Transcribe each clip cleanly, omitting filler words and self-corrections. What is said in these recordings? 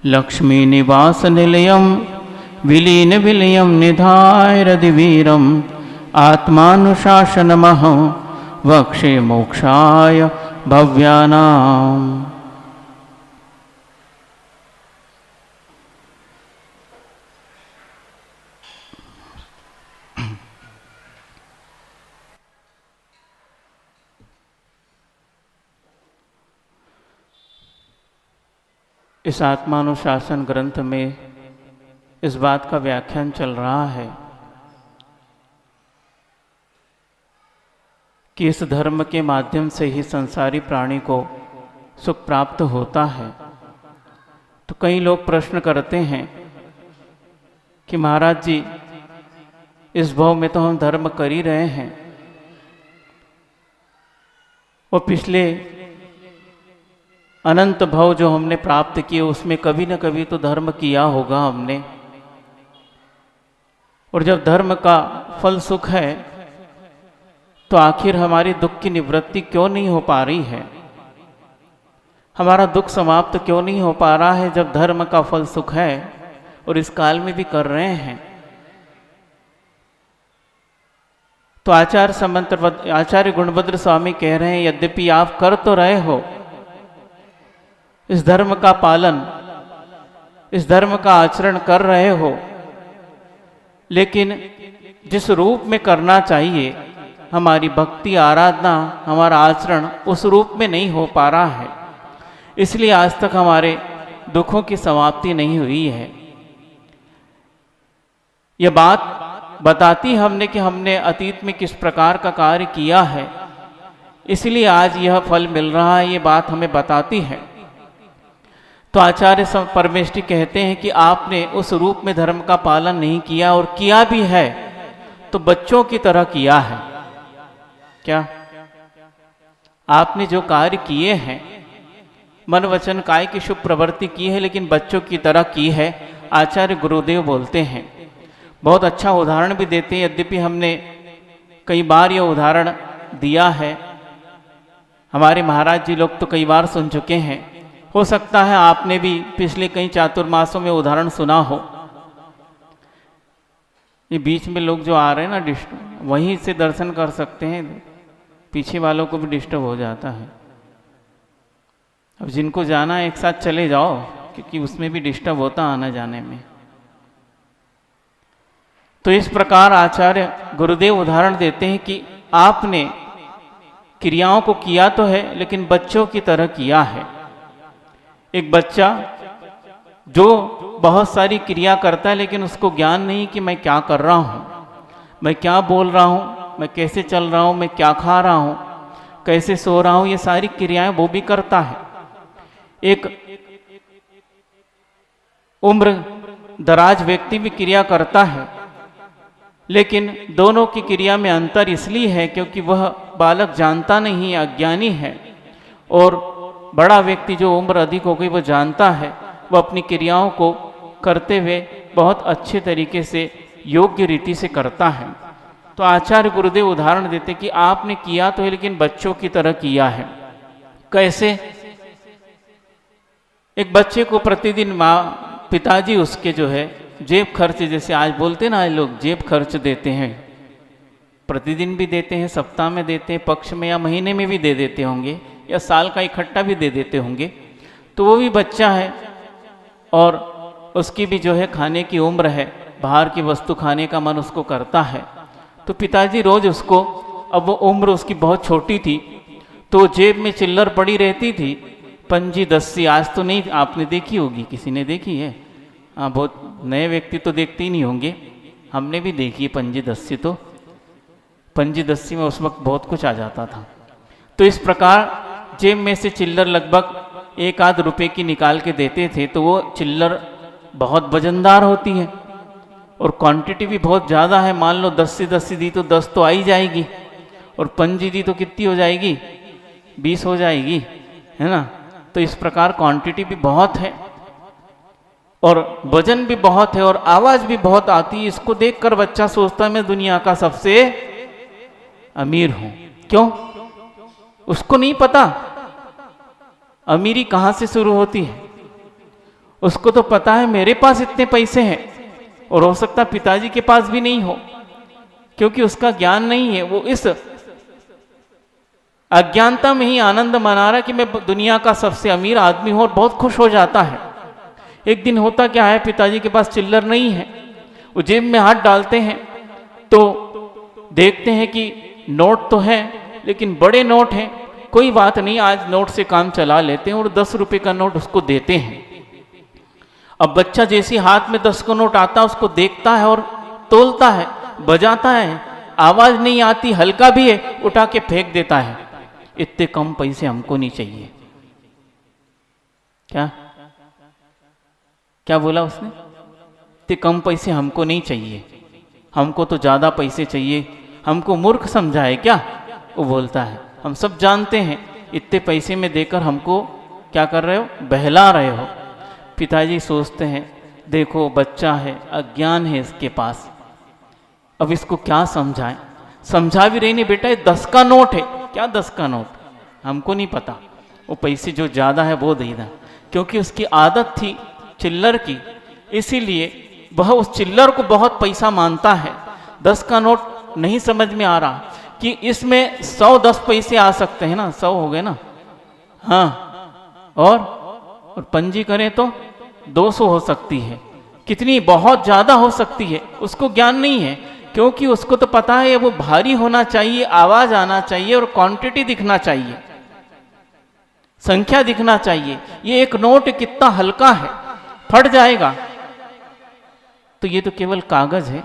लक्ष्मीनिवास निलयं विलीन विलयं निधाय रदिवीरम् आत्मानुशासनमहं वक्षे मोक्षाय भव्यानाम्। इस आत्मानुशासन ग्रंथ में इस बात का व्याख्यान चल रहा है कि इस धर्म के माध्यम से ही संसारी प्राणी को सुख प्राप्त होता है। तो कई लोग प्रश्न करते हैं कि महाराज जी, इस भव में तो हम धर्म कर ही रहे हैं और पिछले अनंत भव जो हमने प्राप्त किए उसमें कभी न कभी तो धर्म किया होगा हमने, और जब धर्म का फल सुख है तो आखिर हमारी दुख की निवृत्ति क्यों नहीं हो पा रही है, हमारा दुख समाप्त क्यों नहीं हो पा रहा है जब धर्म का फल सुख है और इस काल में भी कर रहे हैं। तो आचार्य गुणभद्र स्वामी कह रहे हैं, यद्यपि आप कर तो रहे हो इस धर्म का पालन, इस धर्म का आचरण कर रहे हो, लेकिन जिस रूप में करना चाहिए हमारी भक्ति आराधना हमारा आचरण उस रूप में नहीं हो पा रहा है, इसलिए आज तक हमारे दुखों की समाप्ति नहीं हुई है। यह बात बताती हमने कि हमने अतीत में किस प्रकार का कार्य किया है, इसलिए आज यह फल मिल रहा है, ये बात हमें बताती है। तो आचार्य परमेष्ठी कहते हैं कि आपने उस रूप में धर्म का पालन नहीं किया, और किया भी है तो बच्चों की तरह किया है। क्या आपने जो कार्य किए हैं, मन वचन काय की शुभ प्रवृत्ति की है, लेकिन बच्चों की तरह की है। आचार्य गुरुदेव बोलते हैं, बहुत अच्छा उदाहरण भी देते हैं, यद्यपि हमने कई बार यह उदाहरण दिया है, हमारे महाराज जी लोग तो कई बार सुन चुके हैं, हो सकता है आपने भी पिछले कई चातुर्मासों में उदाहरण सुना हो। ये बीच में लोग जो आ रहे हैं ना डिस्टर्ब, वहीं से दर्शन कर सकते हैं, पीछे वालों को भी डिस्टर्ब हो जाता है। अब जिनको जाना है एक साथ चले जाओ, क्योंकि उसमें भी डिस्टर्ब होता आना जाने में। तो इस प्रकार आचार्य गुरुदेव उदाहरण देते हैं कि आपने क्रियाओं को किया तो है, लेकिन बच्चों की तरह किया है। एक बच्चा जो बहुत सारी क्रिया करता है, लेकिन उसको ज्ञान नहीं कि मैं क्या कर रहा हूँ, मैं क्या बोल रहा हूँ, मैं कैसे चल रहा हूँ, मैं क्या खा रहा हूँ, कैसे सो रहा हूँ, ये सारी क्रियाएं वो भी करता है। एक उम्र दराज व्यक्ति भी क्रिया करता है, लेकिन दोनों की क्रिया में अंतर इसलिए है क्योंकि वह बालक जानता नहीं, अज्ञानी है, और बड़ा व्यक्ति जो उम्र अधिक हो गई वो जानता है, वह अपनी क्रियाओं को करते हुए बहुत अच्छे तरीके से योग्य रीति से करता है। तो आचार्य गुरुदेव उदाहरण देते कि आपने किया तो है, लेकिन बच्चों की तरह किया है। कैसे? एक बच्चे को प्रतिदिन पिताजी उसके जो है जेब खर्च, जैसे आज बोलते ना लोग जेब खर्च देते हैं, प्रतिदिन भी देते हैं, सप्ताह में देते हैं, पक्ष में या महीने में भी दे देते होंगे, या साल का इकट्ठा भी दे देते होंगे। तो वो भी बच्चा है और उसकी भी जो है खाने की उम्र है, बाहर की वस्तु खाने का मन उसको करता है। तो पिताजी रोज उसको, अब वो उम्र उसकी बहुत छोटी थी तो जेब में चिल्लर पड़ी रहती थी, पंजी दस्सी, आज तो नहीं आपने देखी होगी, किसी ने देखी है? हाँ, बहुत नए व्यक्ति तो देखते ही नहीं होंगे, हमने भी देखी है पंजी दस्सी। तो पंजी दस्सी में उस वक्त बहुत कुछ आ जाता था। तो इस प्रकार जेब में से चिल्लर लगभग 1-8 रुपए की निकाल के देते थे, तो वो चिल्लर बहुत वजनदार होती है और क्वांटिटी भी बहुत ज़्यादा है। मान लो 10 से 10 दी तो 10 तो आ ही जाएगी, और पंजी दी तो कितनी हो जाएगी? 20 हो जाएगी, है ना? तो इस प्रकार क्वांटिटी भी बहुत है और वजन भी बहुत है और आवाज़ भी बहुत आती है। इसको देखकर बच्चा सोचता है मैं दुनिया का सबसे अमीर हूँ। क्यों? उसको नहीं पता अमीरी कहाँ से शुरू होती है। उसको तो पता है मेरे पास इतने पैसे हैं, और हो सकता पिताजी के पास भी नहीं हो, क्योंकि उसका ज्ञान नहीं है। वो इस अज्ञानता में ही आनंद मना रहा है कि मैं दुनिया का सबसे अमीर आदमी हूं, और बहुत खुश हो जाता है। एक दिन होता क्या है, पिताजी के पास चिल्लर नहीं है, वो जेब में हाथ डालते हैं तो देखते हैं कि नोट तो है लेकिन बड़े नोट हैं। कोई बात नहीं, आज नोट से काम चला लेते हैं, और 10 रुपए का नोट उसको देते हैं। अब बच्चा जैसे हाथ में 10 का नोट आता है उसको देखता है और तोलता है, बजाता है, आवाज नहीं आती, हल्का भी है, उठा के फेंक देता है। इतने कम पैसे हमको नहीं चाहिए। क्या क्या बोला उसने? इतने कम पैसे हमको नहीं चाहिए, हमको तो ज्यादा पैसे चाहिए। हमको मूर्ख समझा है क्या? वो बोलता है हम सब जानते हैं, इतने पैसे में देकर हमको क्या कर रहे हो, बहला रहे हो। पिताजी सोचते हैं देखो बच्चा है, अज्ञान है इसके पास, अब इसको क्या समझाएं। समझा भी रही नहीं, बेटा ये 10 का नोट है। क्या 10 का नोट? हमको नहीं पता, वो पैसे जो ज़्यादा है वो देना। क्योंकि उसकी आदत थी चिल्लर की, इसीलिए वह उस चिल्लर को बहुत पैसा मानता है। 10 का नोट नहीं समझ में आ रहा कि इसमें 100 10 पैसे आ सकते हैं ना, 100 हो गए ना, हाँ, और पंजी करें तो 200 हो सकती है, कितनी बहुत ज़्यादा हो सकती है। उसको ज्ञान नहीं है, क्योंकि उसको तो पता है वो भारी होना चाहिए, आवाज आना चाहिए और क्वांटिटी दिखना चाहिए, संख्या दिखना चाहिए। ये एक नोट कितना हल्का है, फट जाएगा। तो ये तो केवल कागज है,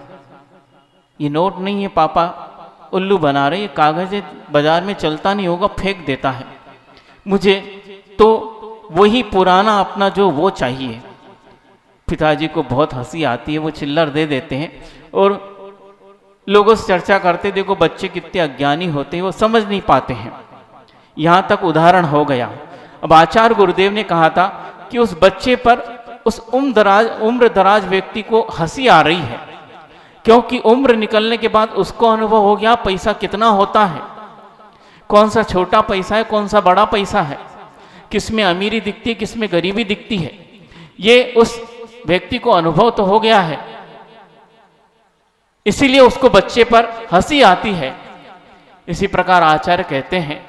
ये नोट नहीं है। पापा उल्लू बना रहे, ये कागज है, बाजार में चलता नहीं होगा, फेंक देता है। मुझे तो वही पुराना अपना जो वो चाहिए। पिताजी को बहुत हंसी आती है, वो चिल्लर दे देते हैं और लोगों से चर्चा करते, देखो बच्चे कितने अज्ञानी होते हैं, वो समझ नहीं पाते हैं। यहाँ तक उदाहरण हो गया। अब आचार्य गुरुदेव ने कहा था कि उस बच्चे पर, उस उम्र दराज व्यक्ति को हंसी आ रही है, क्योंकि उम्र निकलने के बाद उसको अनुभव हो गया पैसा कितना होता है, कौन सा छोटा पैसा है, कौन सा बड़ा पैसा है, किसमें अमीरी दिखती है, किसमें गरीबी दिखती है। ये उस व्यक्ति को अनुभव तो हो गया है, इसीलिए उसको बच्चे पर हंसी आती है। इसी प्रकार आचार्य कहते हैं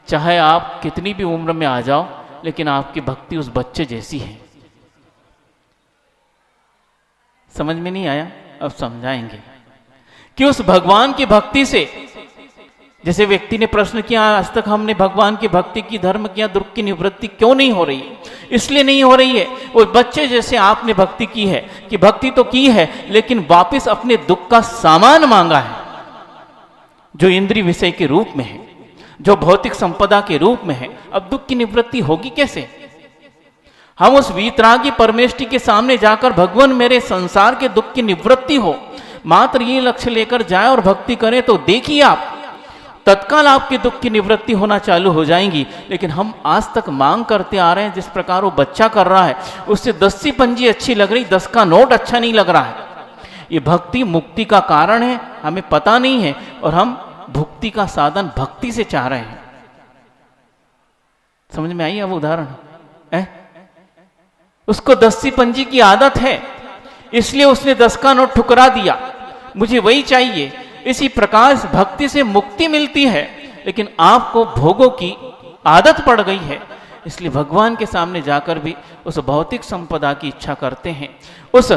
चाहे आप कितनी भी उम्र में आ जाओ, लेकिन आपकी भक्ति उस बच्चे जैसी है। समझ में नहीं आया? अब समझाएंगे कि उस भगवान की भक्ति से, जैसे व्यक्ति ने प्रश्न किया आज तक हमने भगवान की भक्ति की, धर्म किया, दुख की निवृत्ति क्यों नहीं हो रही है? इसलिए नहीं हो रही है, वो बच्चे जैसे आपने भक्ति की है, कि भक्ति तो की है लेकिन वापस अपने दुख का सामान मांगा है, जो इंद्रिय विषय के रूप में है, जो भौतिक संपदा के रूप में है। अब दुख की निवृत्ति होगी कैसे? हम उस वीतरागी परमेष्टि के सामने जाकर भगवान मेरे संसार के दुख की निवृत्ति हो, मात्र ये लक्ष्य लेकर जाए और भक्ति करें, तो देखिए आप तत्काल आपके दुख की निवृत्ति होना चालू हो जाएंगी। लेकिन हम आज तक मांग करते आ रहे हैं, जिस प्रकार वो बच्चा कर रहा है, उससे 10 की पंजी अच्छी लग रही, 10 का नोट अच्छा नहीं लग रहा है। ये भक्ति मुक्ति का कारण है, हमें पता नहीं है, और हम भुक्ति का साधन भक्ति से चाह रहे हैं। समझ में आई अब उदाहरण है? उसको 10 की पंजी की आदत है, इसलिए उसने 10 का नोट ठुकरा दिया, मुझे वही चाहिए। इसी प्रकार भक्ति से मुक्ति मिलती है, लेकिन आपको भोगों की आदत पड़ गई है, इसलिए भगवान के सामने जाकर भी उस भौतिक संपदा की इच्छा करते हैं, उस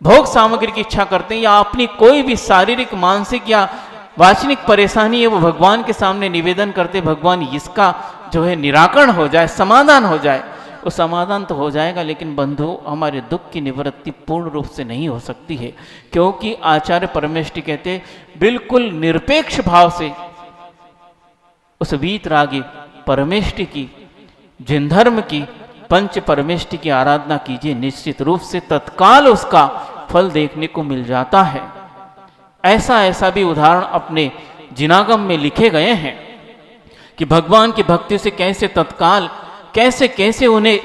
भोग सामग्री की इच्छा करते हैं, या अपनी कोई भी शारीरिक, मानसिक या वाचनिक परेशानी है वो भगवान के सामने निवेदन करते, भगवान इसका जो है निराकरण हो जाए, समाधान हो जाए। वो समाधान तो हो जाएगा, लेकिन बंधु हमारे दुख की निवृत्ति पूर्ण रूप से नहीं हो सकती है, क्योंकि आचार्य परमेष्टि कहते बिल्कुल निरपेक्ष भाव से उस वीतरागी परमेष्टि की, जिन धर्म की, पंच परमेष्टि की आराधना कीजिए, निश्चित रूप से तत्काल उसका फल देखने को मिल जाता है। ऐसा भी उदाहरण अपने जिनागम में लिखे गए हैं कि भगवान की भक्ति से कैसे तत्काल कैसे उन्हें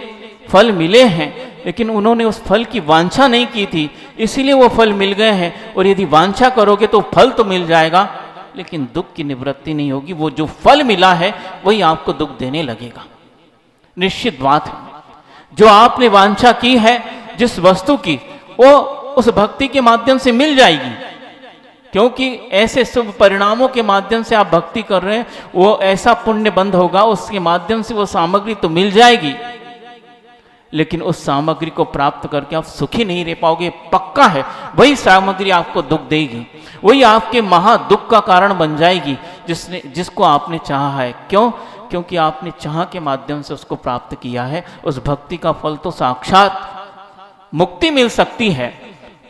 फल मिले हैं, लेकिन उन्होंने उस फल की वांछा नहीं की थी, इसीलिए वो फल मिल गए हैं। और यदि वांछा करोगे तो फल तो मिल जाएगा, लेकिन दुख की निवृत्ति नहीं होगी। वो जो फल मिला है वही आपको दुख देने लगेगा, निश्चित बात है। जो आपने वांछा की है जिस वस्तु की, वो उस भक्ति के माध्यम से मिल जाएगी। क्योंकि ऐसे शुभ परिणामों के माध्यम से आप भक्ति कर रहे हैं, वो ऐसा पुण्य बंध होगा, उसके माध्यम से वो सामग्री तो मिल जाएगी, लेकिन उस सामग्री को प्राप्त करके आप सुखी नहीं रह पाओगे, पक्का है। वही सामग्री आपको दुख देगी, वही आपके महा दुख का कारण बन जाएगी जिसको आपने चाहा है। क्यों? क्योंकि आपने चाह के माध्यम से उसको प्राप्त किया है। उस भक्ति का फल तो साक्षात मुक्ति मिल सकती है,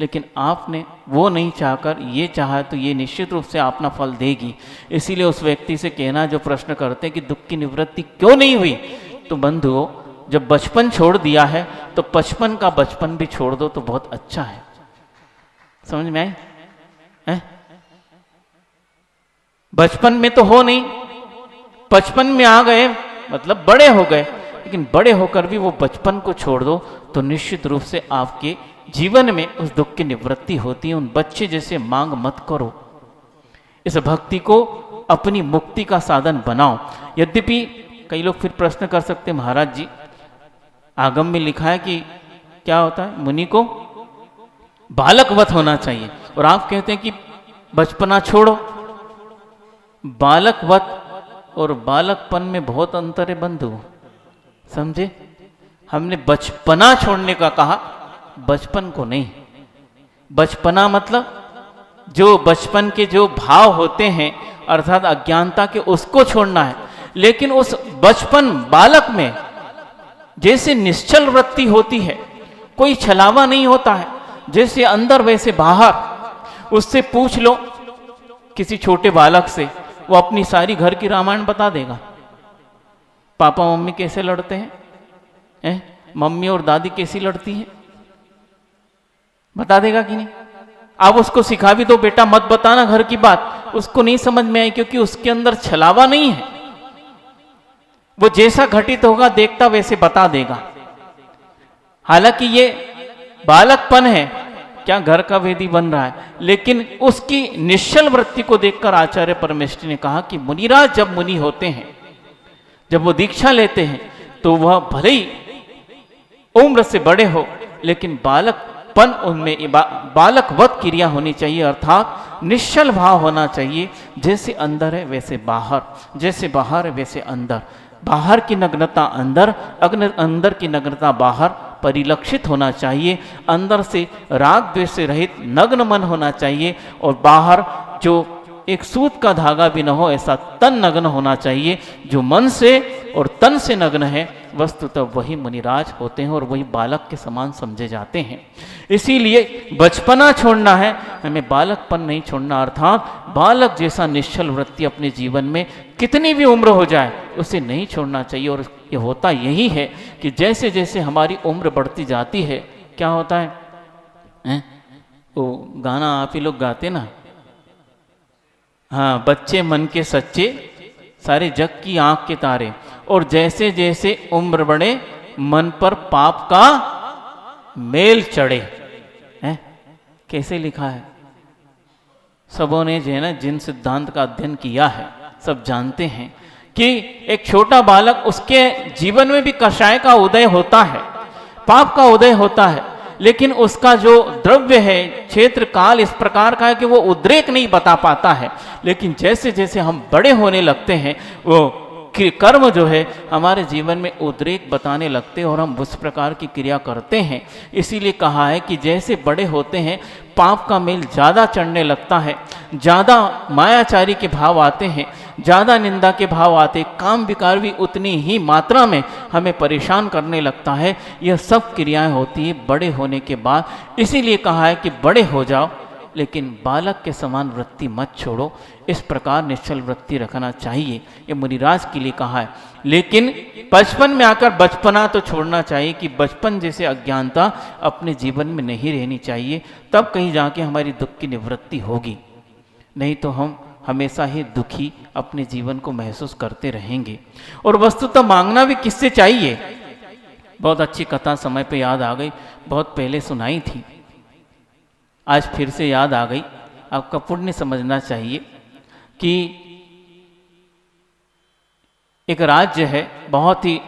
लेकिन आपने वो नहीं चाहकर ये चाहा, तो ये निश्चित रूप से अपना फल देगी। इसीलिए उस व्यक्ति से कहना जो प्रश्न करते हैं कि दुख की निवृत्ति क्यों नहीं हुई, तो बंधुओं, जब बचपन छोड़ दिया है तो बचपन का बचपन भी छोड़ दो तो बहुत अच्छा है। समझ में आई? बचपन में तो हो नहीं, बचपन में आ गए मतलब बड़े हो गए, लेकिन बड़े होकर भी वो बचपन को छोड़ दो तो निश्चित रूप से आपके जीवन में उस दुख की निवृत्ति होती है। उन बच्चे जैसे मांग मत करो, इस भक्ति को अपनी मुक्ति का साधन बनाओ। यद्यपि कई लोग फिर प्रश्न कर सकते हैं, महाराज जी आगम में लिखा है कि क्या होता है, मुनि को बालकवत होना चाहिए, और आप कहते हैं कि बचपना छोड़ो। बालकवत और बालकपन में बहुत अंतर है बंधु, समझे? हमने बचपना छोड़ने का कहा, बचपन को नहीं। बचपना मतलब जो बचपन के जो भाव होते हैं अर्थात अज्ञानता के, उसको छोड़ना है। लेकिन उस बचपन बालक में जैसे निश्चल वृत्ति होती है, कोई छलावा नहीं होता है, जैसे अंदर वैसे बाहर। उससे पूछ लो किसी छोटे बालक से, वो अपनी सारी घर की रामायण बता देगा। पापा मम्मी कैसे लड़ते हैं, मम्मी और दादी कैसी लड़ती हैं, बता देगा कि नहीं? आप उसको सिखा भी दो, बेटा मत बताना घर की बात, उसको नहीं समझ में आई, क्योंकि उसके अंदर छलावा नहीं है। वो जैसा घटित होगा देखता वैसे बता देगा। हालांकि ये बालकपन है, क्या घर का वेदी बन रहा है, लेकिन उसकी निश्चल वृत्ति को देखकर आचार्य परमेष्ठी ने कहा कि मुनिराज जब मुनि होते हैं, जब वो दीक्षा लेते हैं, तो वह भले ही उम्र से बड़े हो, लेकिन बालकपन उनमें बालकवत क्रिया होनी चाहिए, अर्थात निश्चल भाव होना चाहिए। जैसे अंदर है वैसे बाहर, जैसे बाहर है वैसे अंदर। बाहर की नग्नता अंदर, अंदर की नग्नता बाहर परिलक्षित होना चाहिए। अंदर से राग द्वेष से रहित नग्न मन होना चाहिए, और बाहर जो एक सूत का धागा भी न हो ऐसा तन नग्न होना चाहिए। जो मन से और तन से नग्न है वस्तुतः वही मुनिराज होते हैं और वही बालक के समान समझे जाते हैं। इसीलिए बचपना छोड़ना है, हमें बालकपन नहीं छोड़ना, अर्थात बालक जैसा निश्चल वृत्ति अपने जीवन में कितनी भी उम्र हो जाए उसे नहीं छोड़ना चाहिए। और ये होता यही है कि जैसे जैसे हमारी उम्र बढ़ती जाती है, क्या होता है? वो गाना आप ही लोग गाते ना, हाँ, बच्चे मन के सच्चे सारे जग की आंख के तारे, और जैसे जैसे उम्र बढ़े मन पर पाप का मेल चढ़े। कैसे लिखा है? सबों ने जो है ना जिन सिद्धांत का अध्ययन किया है सब जानते हैं कि एक छोटा बालक, उसके जीवन में भी कषाय का उदय होता है, पाप का उदय होता है, लेकिन उसका जो द्रव्य है, क्षेत्र काल इस प्रकार का है कि वो उद्रेक नहीं बता पाता है। लेकिन जैसे जैसे हम बड़े होने लगते हैं वो कर्म जो है हमारे जीवन में उद्रेक बताने लगते हैं और हम उस प्रकार की क्रिया करते हैं। इसीलिए कहा है कि जैसे बड़े होते हैं पाप का मेल ज़्यादा चढ़ने लगता है, ज़्यादा मायाचारी के भाव आते हैं, ज़्यादा निंदा के भाव आते, काम विकार भी उतनी ही मात्रा में हमें परेशान करने लगता है। यह सब क्रियाएं होती है बड़े होने के बाद। इसीलिए कहा है कि बड़े हो जाओ लेकिन बालक के समान वृत्ति मत छोड़ो, इस प्रकार निश्चल वृत्ति रखना चाहिए, ये मुनिराज के लिए कहा है। लेकिन बचपन में आकर बचपना तो छोड़ना चाहिए कि बचपन जैसे अज्ञानता अपने जीवन में नहीं रहनी चाहिए, तब कहीं जाके हमारी दुख की निवृत्ति होगी। नहीं तो हम हमेशा ही दुखी अपने जीवन को महसूस करते रहेंगे। और वस्तुतः मांगना भी किससे चाहिए? बहुत अच्छी कथा समय पे याद आ गई, बहुत पहले सुनाई थी, आज फिर से याद आ गई। आपका पुण्य समझना चाहिए कि एक राज्य है, बहुत ही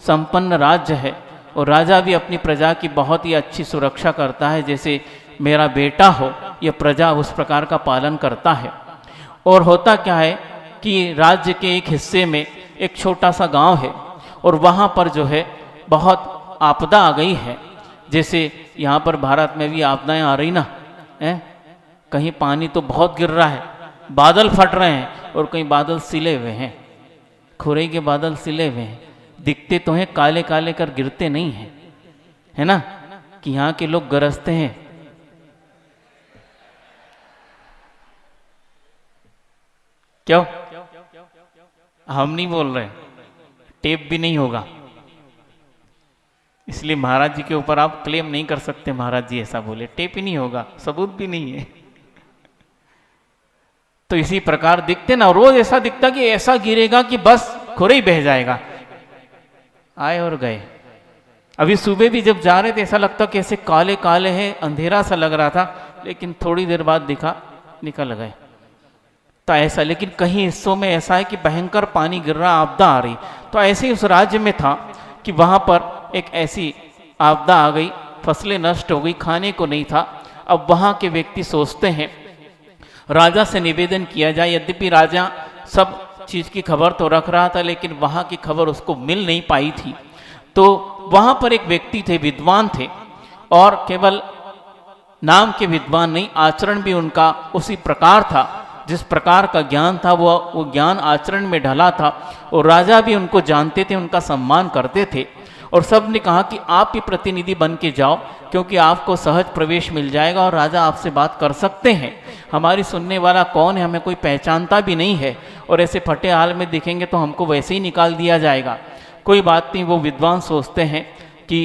संपन्न राज्य है, और राजा भी अपनी प्रजा की बहुत ही अच्छी सुरक्षा करता है, जैसे मेरा बेटा हो, यह प्रजा उस प्रकार का पालन करता है। और होता क्या है कि राज्य के एक हिस्से में एक छोटा सा गांव है और वहाँ पर जो है बहुत आपदा आ गई है। जैसे यहाँ पर भारत में भी आपदाएं आ रही ना है, कहीं पानी तो बहुत गिर रहा है, बादल फट रहे हैं और कहीं बादल सिले हुए हैं, खुरे के बादल सिले हुए हैं, दिखते तो हैं काले काले कर, गिरते नहीं हैं, है ना। कि यहाँ के लोग गरजते हैं। क्यों? हम नहीं बोल रहे, टेप भी नहीं होगा, इसलिए महाराज जी के ऊपर आप क्लेम नहीं कर सकते महाराज जी ऐसा बोले, टेप ही नहीं होगा, सबूत भी नहीं है। तो इसी प्रकार दिखते ना, रोज ऐसा दिखता कि ऐसा गिरेगा कि बस खुरे ही बह जाएगा। आए और गए। अभी सुबह भी जब जा रहे थे ऐसा लगता कि ऐसे काले काले हैं, अंधेरा सा लग रहा था, लेकिन थोड़ी देर बाद दिखा, निकल गए। तो ऐसा, लेकिन कहीं हिस्सों में ऐसा है कि भयंकर पानी गिर रहा, आपदा आ रही। तो ऐसे ही उस राज्य में था कि वहां पर एक ऐसी आपदा आ गई, फसलें नष्ट हो गई, खाने को नहीं था। अब वहां के व्यक्ति सोचते हैं राजा से निवेदन किया जाए। यद्यपि राजा सब चीज की खबर तो रख रहा था, लेकिन वहां की खबर उसको मिल नहीं पाई थी। तो वहां पर एक व्यक्ति थे, विद्वान थे, और केवल नाम के विद्वान नहीं, आचरण भी उनका उसी प्रकार था। जिस प्रकार का ज्ञान था वो ज्ञान आचरण में ढला था, और राजा भी उनको जानते थे, उनका सम्मान करते थे। और सब ने कहा कि आप ही प्रतिनिधि बन के जाओ, क्योंकि आपको सहज प्रवेश मिल जाएगा और राजा आपसे बात कर सकते हैं। हमारी सुनने वाला कौन है, हमें कोई पहचानता भी नहीं है, और ऐसे फटे हाल में दिखेंगे तो हमको वैसे ही निकाल दिया जाएगा। कोई बात नहीं, वो विद्वान सोचते हैं कि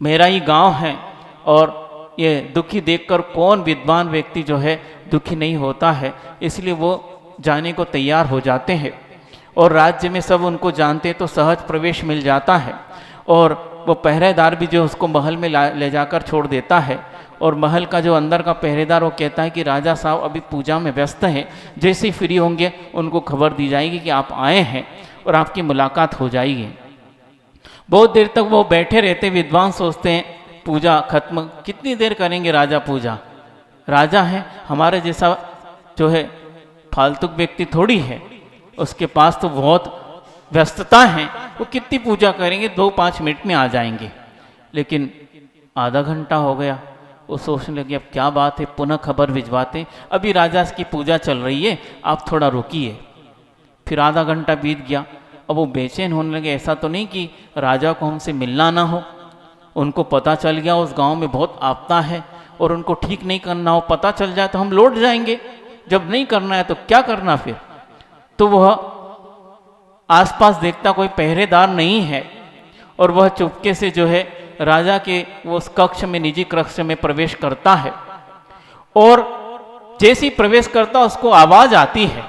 मेरा ही गांव है, और ये दुखी देखकर कौन विद्वान व्यक्ति जो है दुखी नहीं होता है, इसलिए वो जाने को तैयार हो जाते हैं। और राज्य में सब उनको जानते तो सहज प्रवेश मिल जाता है। और वो पहरेदार भी जो उसको महल में ले जाकर छोड़ देता है। और महल का जो अंदर का पहरेदार वो कहता है कि राजा साहब अभी पूजा में व्यस्त हैं, जैसे ही फ्री होंगे उनको खबर दी जाएगी कि आप आए हैं और आपकी मुलाकात हो जाएगी। बहुत देर तक वो बैठे रहते, विद्वान सोचते हैं पूजा खत्म, कितनी देर करेंगे राजा पूजा, राजा है, हमारे जैसा जो है फालतू व्यक्ति थोड़ी है, उसके पास तो बहुत व्यस्तता है, वो कितनी पूजा करेंगे, 2-5 मिनट में आ जाएंगे। लेकिन आधा घंटा हो गया, वो सोचने लगे अब क्या बात है, पुनः खबर भिजवाते, अभी राजा की पूजा चल रही है, आप थोड़ा रुकिए। फिर आधा घंटा बीत गया, अब वो बेचैन होने लगे, ऐसा तो नहीं कि राजा को हमसे मिलना ना हो। उनको पता चल गया उस गांव में बहुत आपदा है और उनको ठीक नहीं करना हो, पता चल जाए तो हम लौट जाएंगे, जब नहीं करना है तो क्या करना फिर। तो वह आसपास देखता कोई पहरेदार नहीं है, और वह चुपके से जो है राजा के वो उस कक्ष में, निजी कक्ष में प्रवेश करता है। और जैसे ही प्रवेश करता उसको आवाज आती है।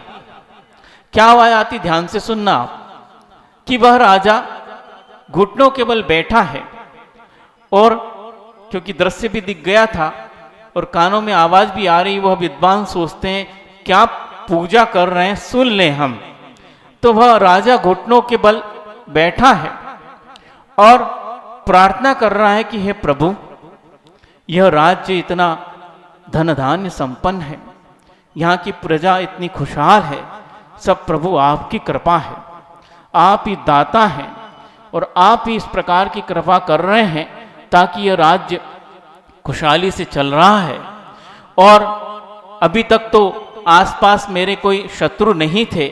क्या आवाज आती, ध्यान से सुनना आप, कि वह राजा घुटनों के बल बैठा है, और क्योंकि दृश्य भी दिख गया था और कानों में आवाज भी आ रही, वह विद्वान सोचते हैं क्या पूजा कर रहे हैं, सुन ले हम। तो वह राजा घुटनों के बल बैठा है और प्रार्थना कर रहा है कि हे प्रभु, यह राज्य इतना धन धान्य संपन्न है, यहाँ की प्रजा इतनी खुशहाल है, सब प्रभु आपकी कृपा है, आप ही दाता हैं, और आप ही इस प्रकार की कृपा कर रहे हैं ताकि यह राज्य खुशहाली से चल रहा है। और अभी तक तो आसपास मेरे कोई शत्रु नहीं थे,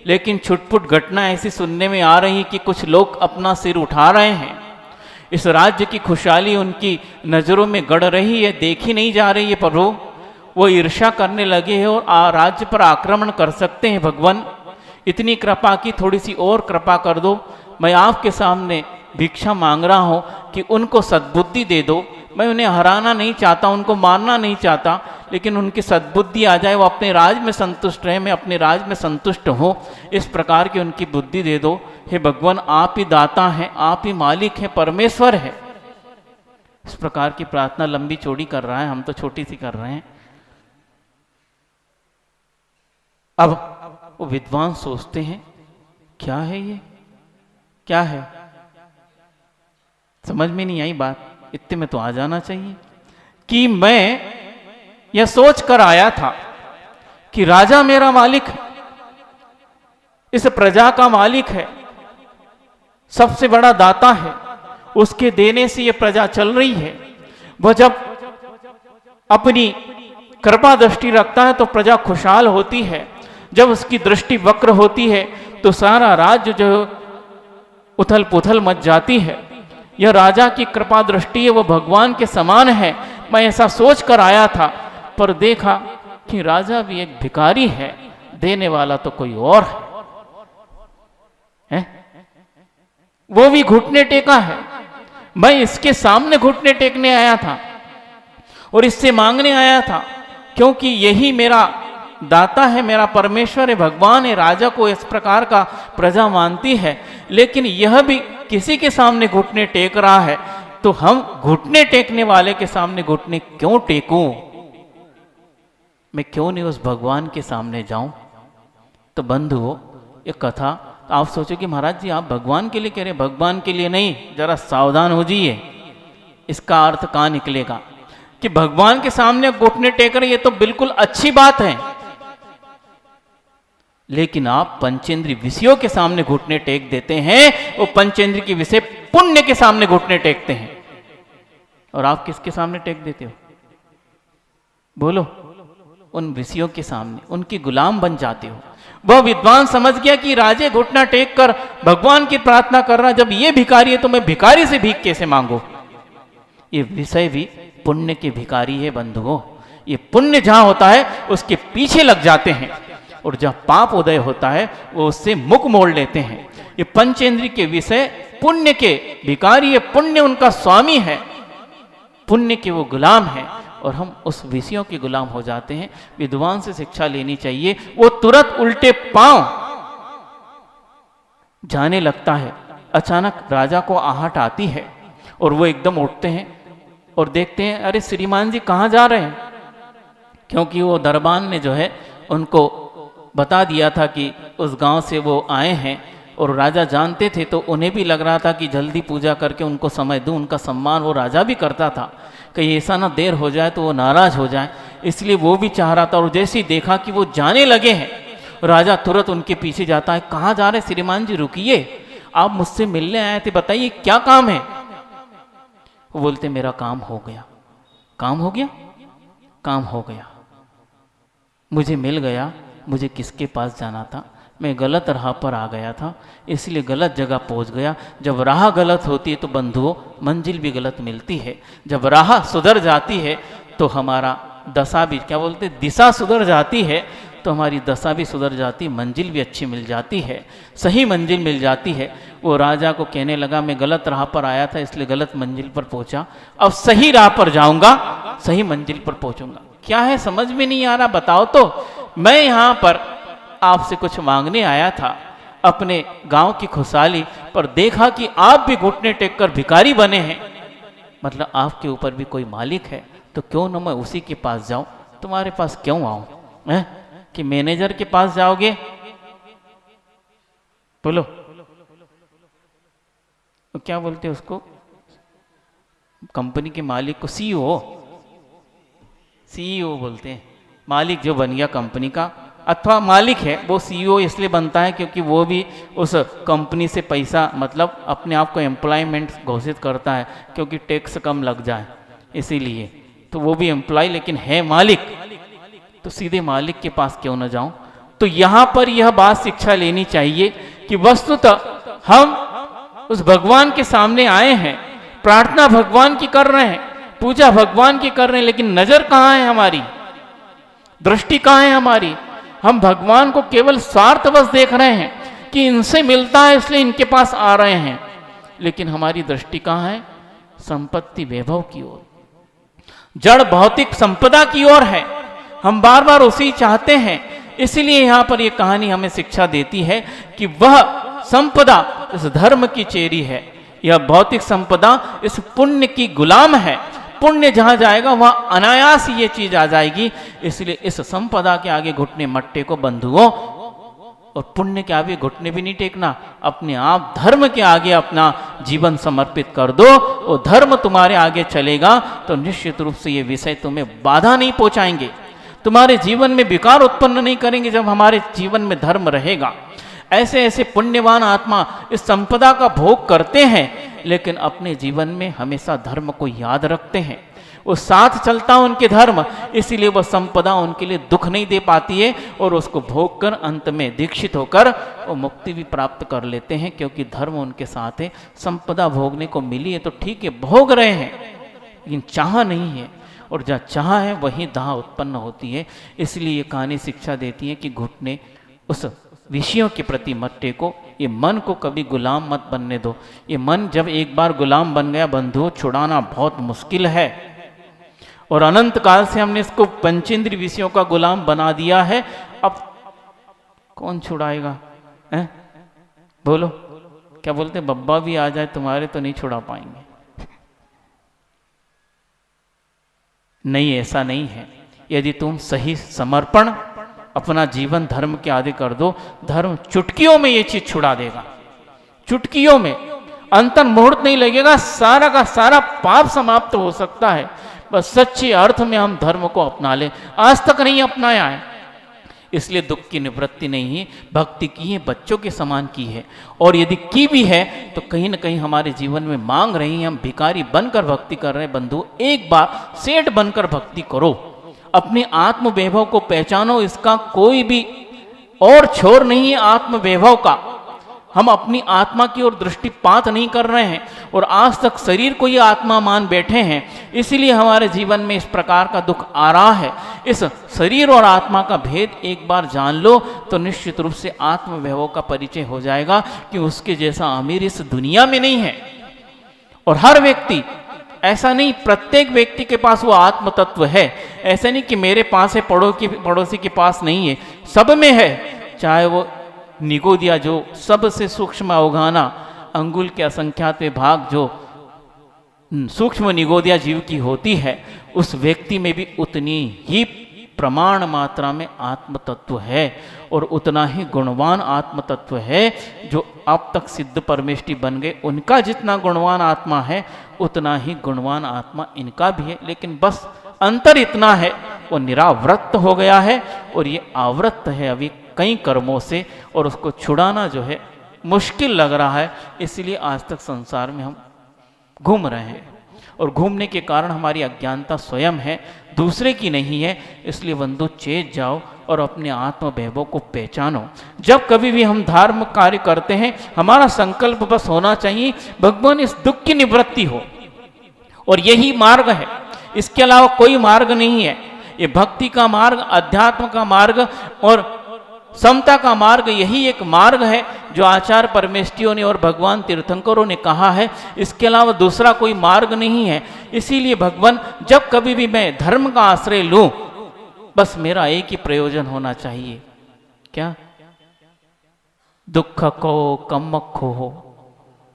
लेकिन छुटपुट घटना ऐसी सुनने में आ रही कि कुछ लोग अपना सिर उठा रहे हैं। इस राज्य की खुशहाली उनकी नज़रों में गड़ रही है, देखी नहीं जा रही है प्रभु, वो ईर्ष्या करने लगे हैं और राज्य पर आक्रमण कर सकते हैं। भगवान इतनी कृपा की, थोड़ी सी और कृपा कर दो, मैं आपके सामने भिक्षा मांग रहा हूँ कि उनको सद्बुद्धि दे दो। मैं उन्हें हराना नहीं चाहता, उनको मारना नहीं चाहता, लेकिन उनकी सद्बुद्धि आ जाए, वो अपने राज में संतुष्ट रहे, मैं अपने राज में संतुष्ट हूँ, इस प्रकार की उनकी बुद्धि दे दो। हे भगवान, आप ही दाता हैं, आप ही मालिक हैं, परमेश्वर है। इस प्रकार की प्रार्थना लंबी चौड़ी कर रहा है, हम तो छोटी सी कर रहे हैं। अब वो विद्वान सोचते हैं क्या है ये, क्या है, समझ में नहीं आई बात? इतने में तो आ जाना चाहिए कि मैं यह सोच कर आया था कि राजा मेरा मालिक है, इस प्रजा का मालिक है, सबसे बड़ा दाता है, उसके देने से यह प्रजा चल रही है। वह जब अपनी कृपा दृष्टि रखता है तो प्रजा खुशहाल होती है, जब उसकी दृष्टि वक्र होती है तो सारा राज्य जो उथल पुथल मच जाती है। यह राजा की कृपा दृष्टि है, वह भगवान के समान है। मैं ऐसा सोच कर आया था, पर देखा कि राजा भी एक भिखारी है, देने वाला तो कोई और है? वो भी घुटने टेका है। मैं इसके सामने घुटने टेकने आया था और इससे मांगने आया था, क्योंकि यही मेरा दाता है, मेरा परमेश्वर है, भगवान है। राजा को इस प्रकार का प्रजा मानती है, लेकिन यह भी किसी के सामने घुटने टेक रहा है, तो हम घुटने टेकने वाले के सामने घुटने क्यों टेकूं? मैं क्यों नहीं उस भगवान के सामने जाऊं? तो बंधुओं, ये कथा आप सोचो कि महाराज जी आप भगवान के लिए कह रहे, भगवान के लिए नहीं, जरा सावधान हो जाइए। इसका अर्थ कहां निकलेगा कि भगवान के सामने घुटने टेक रहे, ये तो बिल्कुल अच्छी बात है, लेकिन आप पंचेंद्रीय विषयों के सामने घुटने टेक देते हैं, वो पंचेंद्रीय के विषय पुण्य के सामने घुटने टेकते हैं। और आप किसके सामने टेक देते हो? बोलो। उन विषयों के सामने उनकी गुलाम बन जाते हो। वह विद्वान समझ गया कि राजे घुटना टेक कर भगवान की प्रार्थना कर रहा, जब ये भिखारी है तो मैं भिखारी से भीख कैसे मांगू? ये विषय भी पुण्य के भिखारी है बंधुओं। ये पुण्य जहां होता है उसके पीछे लग जाते हैं, और जहां पाप उदय होता है वो उससे मुख मोड़ लेते हैं। ये पंचेंद्रिय के विषय पुण्य के भिखारी है, पुण्य उनका स्वामी है, पुण्य के वो गुलाम है, और हम उस विषयों के गुलाम हो जाते हैं। विद्वान से शिक्षा लेनी चाहिए। वो तुरंत उल्टे पांव जाने लगता है। अचानक राजा को आहट आती है और वो एकदम उठते हैं और देखते हैं, अरे श्रीमान जी कहाँ जा रहे हैं? क्योंकि वो दरबान ने जो है उनको बता दिया था कि उस गांव से वो आए हैं, और राजा जानते थे, तो उन्हें भी लग रहा था कि जल्दी पूजा करके उनको समय दूं। उनका सम्मान वो राजा भी करता था, कहीं ऐसा ना देर हो जाए तो वो नाराज हो जाए, इसलिए वो भी चाह रहा था। और जैसे ही देखा कि वो जाने लगे हैं, राजा तुरंत उनके पीछे जाता है। कहाँ जा रहे श्रीमान जी? रुकिए, आप मुझसे मिलने आए थे, बताइए क्या काम है? वो बोलते मेरा काम हो गया। काम हो गया? काम हो गया, मुझे मिल गया। मुझे किसके पास जाना था? मैं गलत राह पर आ गया था, इसलिए गलत जगह पहुंच गया। जब राह गलत होती है तो बंधुओं मंजिल भी गलत मिलती है। जब राह सुधर जाती है तो हमारा दशा भी, क्या बोलते, दिशा सुधर जाती है तो हमारी दशा भी सुधर जाती, मंजिल भी अच्छी मिल जाती है, सही मंजिल मिल जाती है। वो राजा को कहने लगा मैं गलत राह पर आया था, इसलिए गलत मंजिल पर पहुंचा, अब सही राह पर जाऊंगा, सही मंजिल पर पहुंचूंगा। क्या है समझ में नहीं आ रहा? बताओ तो। मैं यहाँ पर आपसे कुछ मांगने आया था, अपने गांव की खुशहाली, पर देखा कि आप भी घुटने टेक कर भिखारी बने हैं। मतलब आपके ऊपर भी कोई मालिक है, तो क्यों न मैं उसी के पास जाऊं? तुम्हारे पास क्यों आऊं? हैं कि मैनेजर के पास जाओगे? बोलो, तो क्या बोलते हैं उसको, कंपनी के मालिक को सीईओ, सीईओ बोलते हैं। मालिक जो बन गया कंपनी का, अथवा मालिक है वो सीईओ इसलिए बनता है क्योंकि वो भी उस कंपनी से पैसा, मतलब अपने आप को एम्प्लॉयमेंट घोषित करता है, क्योंकि टैक्स कम लग जाए इसीलिए। तो वो भी एम्प्लॉय लेकिन है मालिक, तो सीधे मालिक के पास क्यों न जाऊं? तो यहाँ पर यह बात शिक्षा लेनी चाहिए कि वस्तुतः हम उस भगवान के सामने आए हैं, प्रार्थना भगवान की कर रहे हैं, पूजा भगवान की कर रहे हैं, लेकिन नजर कहाँ है हमारी? दृष्टि कहाँ है हमारी? हम भगवान को केवल स्वार्थवश देख रहे हैं कि इनसे मिलता है इसलिए इनके पास आ रहे हैं, लेकिन हमारी दृष्टि कहाँ है? संपत्ति वैभव की ओर, जड़ भौतिक संपदा की ओर है। हम बार बार उसी चाहते हैं। इसलिए यहाँ पर यह कहानी हमें शिक्षा देती है कि वह संपदा इस धर्म की चेरी है, यह भौतिक संपदा इस पुण्य की गुलाम है। पुण्य जहां जाएगा वहां अनायास ये चीज आ जाएगी। इसलिए इस संपदा के आगे घुटने मट्टे को बंधुओं और पुण्य के आगे घुटने भी नहीं टेकना, अपने आप धर्म के आगे अपना जीवन समर्पित कर दो, वो धर्म तुम्हारे आगे चलेगा तो निश्चित रूप से ये विषय तुम्हें बाधा नहीं पहुंचाएंगे, तुम्हारे जीवन में विकार उत्पन्न नहीं करेंगे। जब हमारे जीवन में धर्म रहेगा, ऐसे ऐसे पुण्यवान आत्मा इस संपदा का भोग करते हैं, लेकिन अपने जीवन में हमेशा धर्म को याद रखते हैं, वो साथ चलता है उनके धर्म, इसीलिए वह संपदा उनके लिए दुख नहीं दे पाती है और उसको भोग कर अंत में दीक्षित होकर वो मुक्ति भी प्राप्त कर लेते हैं, क्योंकि धर्म उनके साथ है। संपदा भोगने को मिली है तो ठीक है, भोग रहे हैं, लेकिन चाह नहीं है, और जहाँ चाह है वहीं दाह उत्पन्न होती है। इसलिए ये कहानी शिक्षा देती है कि घुटने उस विषयों के प्रति मत टेको, ये मन को कभी गुलाम मत बनने दो। ये मन जब एक बार गुलाम बन गया बंधुओं, छुड़ाना बहुत मुश्किल है, और अनंत काल से हमने इसको पंचेंद्रिय विषयों का गुलाम बना दिया है। अब कौन छुड़ाएगा? हैं? बोलो, क्या बोलते? बब्बा भी आ जाए तुम्हारे तो नहीं छुड़ा पाएंगे। नहीं, ऐसा नहीं है। यदि तुम सही समर्पण अपना जीवन धर्म के आगे कर दो, धर्म चुटकियों में ये चीज छुड़ा देगा, चुटकियों में, अंतर मुहूर्त नहीं लगेगा, सारा का सारा पाप समाप्त हो सकता है। बस सच्चे अर्थ में हम धर्म को अपना लें। आज तक नहीं अपनाया है, इसलिए दुख की निवृत्ति नहीं है। भक्ति की है, बच्चों के समान की है, और यदि की भी है तो कहीं ना कहीं हमारे जीवन में मांग रही है। हम भिखारी बनकर भक्ति कर रहे हैं। बंधु, एक बार सेठ बनकर भक्ति करो, अपने आत्म वैभव को पहचानो, इसका कोई भी और छोर नहीं है आत्म वैभव का। हम अपनी आत्मा की ओर दृष्टिपात नहीं कर रहे हैं, और आज तक शरीर को ही आत्मा मान बैठे हैं, इसीलिए हमारे जीवन में इस प्रकार का दुख आ रहा है। इस शरीर और आत्मा का भेद एक बार जान लो तो निश्चित रूप से आत्म वैभव का परिचय हो जाएगा कि उसके जैसा अमीर इस दुनिया में नहीं है। और हर व्यक्ति, ऐसा नहीं प्रत्येक व्यक्ति के पास वो आत्म तत्व है, ऐसा नहीं कि मेरे पास है पड़ोसी के पास नहीं है, सब में है। चाहे वो निगोदिया जो सबसे सूक्ष्म अवगाना अंगुल के असंख्यात भाग जो सूक्ष्म निगोदिया जीव की होती है, उस व्यक्ति में भी उतनी ही प्रमाण मात्रा में आत्म तत्व है, और उतना ही गुणवान आत्म तत्व है। जो अब तक सिद्ध परमेष्टि बन गए, उनका जितना गुणवान आत्मा है उतना ही गुणवान आत्मा इनका भी है। लेकिन बस अंतर इतना है, वो निरावृत्त हो गया है और ये आवृत्त है अभी कई कर्मों से, और उसको छुड़ाना जो है मुश्किल लग रहा है। इसलिए आज तक संसार में हम घूम रहे हैं, और घूमने के कारण हमारी अज्ञानता स्वयं है, दूसरे की नहीं है। इसलिए बंधु, चेत जाओ और अपने आत्म वैभव को पहचानो। जब कभी भी हम धर्म कार्य करते हैं, हमारा संकल्प बस होना चाहिए भगवान इस दुख की निवृत्ति हो, और यही मार्ग है, इसके अलावा कोई मार्ग नहीं है। ये भक्ति का मार्ग, अध्यात्म का मार्ग और समता का मार्ग, यही एक मार्ग है जो आचार्य परमेष्टियों ने और भगवान तीर्थंकरों ने कहा है। इसके अलावा दूसरा कोई मार्ग नहीं है। इसीलिए भगवान, जब कभी भी मैं धर्म का आश्रय लूं, बस मेरा एक ही प्रयोजन होना चाहिए, क्या? दुख को कम्मखो हो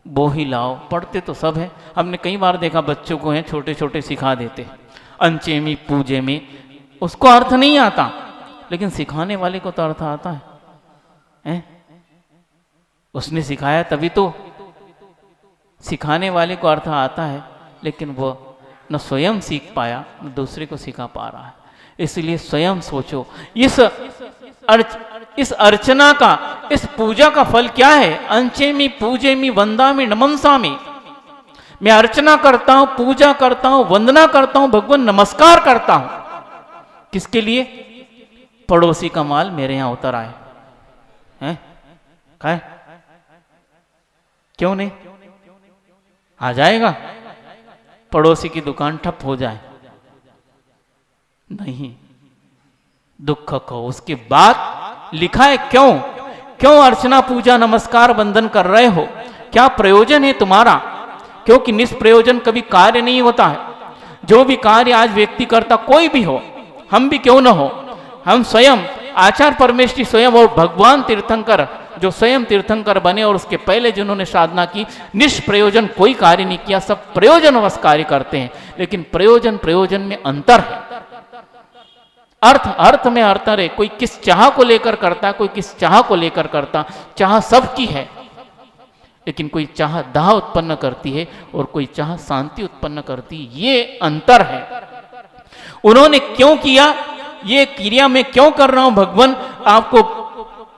वो ही लाओ। पढ़ते तो सब है, हमने कई बार देखा बच्चों को हैं छोटे छोटे सिखा देते, अंचेमी पूजे में, उसको अर्थ नहीं आता, लेकिन सिखाने वाले को तो अर्थ आता है? उसने सिखाया तभी तो सिखाने वाले को अर्थ आता है, लेकिन वो न स्वयं सीख पाया न दूसरे को सिखा पा रहा है। इसलिए स्वयं सोचो, इस अर्चना का, इस पूजा का फल क्या है? अंचेमी पूजेमी वंदामी नमंसामी। मैं अर्चना करता हूं, पूजा करता हूं, वंदना करता हूं, भगवान नमस्कार करता हूं। किसके लिए? पड़ोसी का माल मेरे यहां उतर आए हैं, खाए क्यों नहीं? आ जाएगा, पड़ोसी की दुकान ठप हो जाए, नहीं, दुख को। उसके बाद लिखा है क्यों क्यों अर्चना पूजा नमस्कार वंदन कर रहे हो, क्या प्रयोजन है तुम्हारा? क्योंकि निष्प्रयोजन कभी कार्य नहीं होता है। जो भी कार्य आज व्यक्ति करता, कोई भी हो, हम भी क्यों न हो, हम स्वयं आचार्य परमेष्टि स्वयं और भगवान तीर्थंकर जो स्वयं तीर्थंकर बने और उसके पहले जिन्होंने साधना की, निष्प्रयोजन कोई कार्य नहीं किया, सब प्रयोजनवश कार्य करते हैं। लेकिन प्रयोजन में अंतर है। अर्थ अर्थ में अर्थ रहे, कोई किस चाह को लेकर करता, कोई किस चाह को लेकर करता। चाह सबकी है, लेकिन कोई चाह दाह उत्पन्न करती है और कोई चाह शांति उत्पन्न करती है, ये अंतर है। उन्होंने क्यों किया, ये क्रिया मैं क्यों कर रहा हूं भगवान, आपको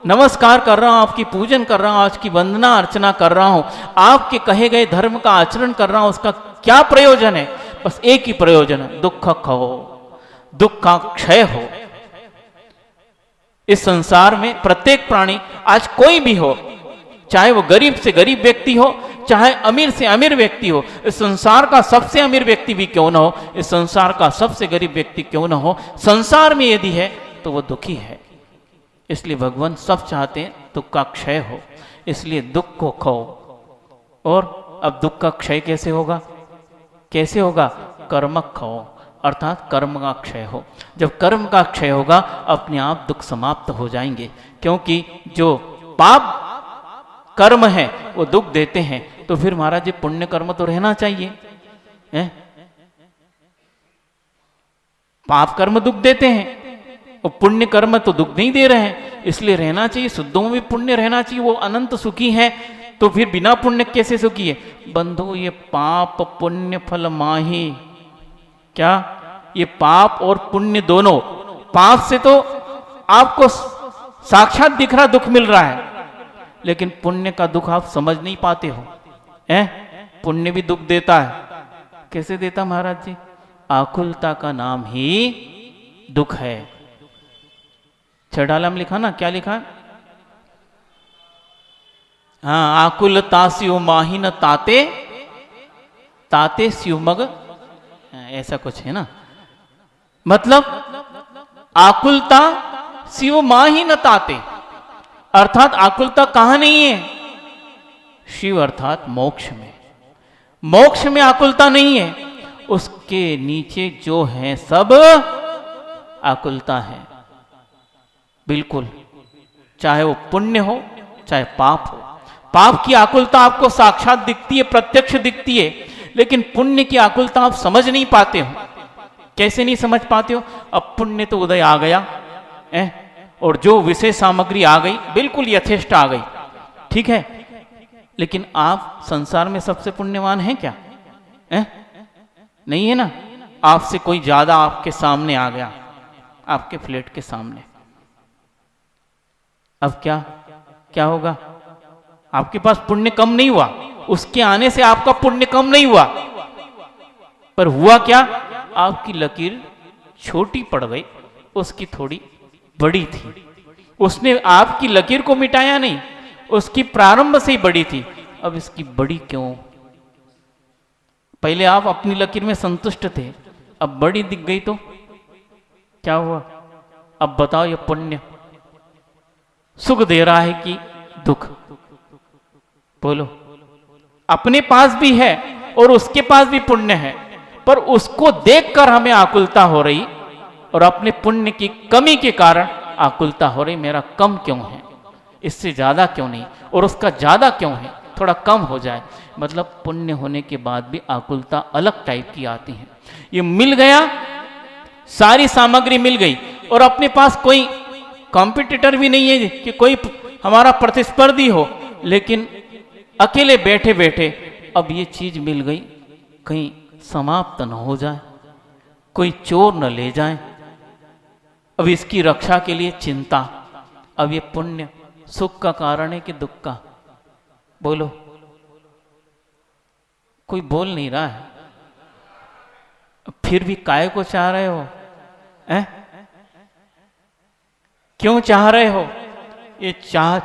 नमस्कार कर रहा हूं, आपकी पूजन कर रहा हूं, आज की वंदना अर्चना कर रहा हूं, आपके कहे गए धर्म का आचरण कर रहा हूं, उसका क्या प्रयोजन है? बस एक ही प्रयोजन है, दुख खो, दुख का क्षय हो। इस संसार में प्रत्येक प्राणी, आज कोई भी हो, चाहे वो गरीब से गरीब व्यक्ति हो, चाहे अमीर से अमीर व्यक्ति हो, इस संसार का सबसे अमीर व्यक्ति भी क्यों ना हो, इस संसार का सबसे गरीब व्यक्ति क्यों ना हो, संसार में यदि है तो वो दुखी है। इसलिए भगवान सब चाहते हैं दुख का क्षय हो, इसलिए दुख को खो। और अब दुख का क्षय कैसे होगा? कैसे होगा? कर्म खो, अर्थात कर्म का क्षय हो। जब कर्म का क्षय होगा अपने आप दुख समाप्त हो जाएंगे, क्योंकि जो पाप कर्म है वो दुख देते हैं। तो फिर महाराज जी पुण्य कर्म तो रहना चाहिए, है? पाप कर्म दुख देते हैं और पुण्य कर्म तो दुख नहीं दे रहे हैं, इसलिए रहना चाहिए, शुद्धों में भी पुण्य रहना चाहिए, वो अनंत सुखी है। तो फिर बिना पुण्य कैसे सुखी है? बंधु ये पाप पुण्य फल माही, क्या ये पाप और पुण्य दोनों, पाप से तो आपको साक्षात दिख रहा दुख मिल रहा है, लेकिन पुण्य का दुख आप समझ नहीं पाते हो, हैं? पुण्य भी दुख देता है। कैसे देता महाराज जी? आकुलता का नाम ही दुख है। छड़ाला में लिखा ना, क्या लिखा? हाँ, आकुलता स्यु माहिन ताते, ताते स्यु मग, ऐसा कुछ है ना। मतलब आकुलता स्यु माहिन ताते, अर्थात आकुलता कहां नहीं है? शिव अर्थात मोक्ष में। मोक्ष में आकुलता नहीं है, उसके नीचे जो है सब आकुलता है, बिल्कुल, चाहे वो पुण्य हो चाहे पाप हो। पाप की आकुलता आपको साक्षात दिखती है, प्रत्यक्ष दिखती है, लेकिन पुण्य की आकुलता आप समझ नहीं पाते हो। कैसे नहीं समझ पाते हो? अब पुण्य तो उदय आ गया है और जो विशेष सामग्री आ गई बिल्कुल यथेष्ट आ गई, ठीक है, लेकिन आप संसार में सबसे पुण्यवान हैं क्या? है? नहीं है ना। आपसे कोई ज्यादा आपके सामने आ गया, आपके फ्लैट के सामने, अब क्या क्या होगा? आपके पास पुण्य कम नहीं हुआ, उसके आने से आपका पुण्य कम नहीं हुआ, पर हुआ क्या? आपकी लकीर छोटी पड़ गई, उसकी थोड़ी बड़ी थी। उसने आपकी लकीर को मिटाया नहीं, उसकी प्रारंभ से ही बड़ी थी, अब इसकी बड़ी क्यों? पहले आप अपनी लकीर में संतुष्ट थे, अब बड़ी दिख गई तो क्या हुआ? अब बताओ, ये पुण्य सुख दे रहा है कि दुख? बोलो। अपने पास भी है और उसके पास भी पुण्य है, पर उसको देखकर हमें आकुलता हो रही और अपने पुण्य की कमी के कारण आकुलता हो रही, मेरा कम क्यों है, इससे ज्यादा क्यों नहीं, और उसका ज्यादा क्यों है, थोड़ा कम हो जाए। मतलब पुण्य होने के बाद भी आकुलता अलग टाइप की आती है। ये मिल गया, सारी सामग्री मिल गई और अपने पास कोई कॉम्पिटिटर भी नहीं है कि कोई हमारा प्रतिस्पर्धी हो, लेकिन अकेले बैठे बैठे अब ये चीज मिल गई, कहीं समाप्त न हो जाए, कोई चोर न ले जाए, अब इसकी रक्षा के लिए चिंता। अब ये पुण्य सुख का कारण है कि दुख का? बोलो। कोई बोल नहीं रहा है, फिर भी काय को चाह रहे हो? हैं? क्यों चाह रहे हो? ये चाह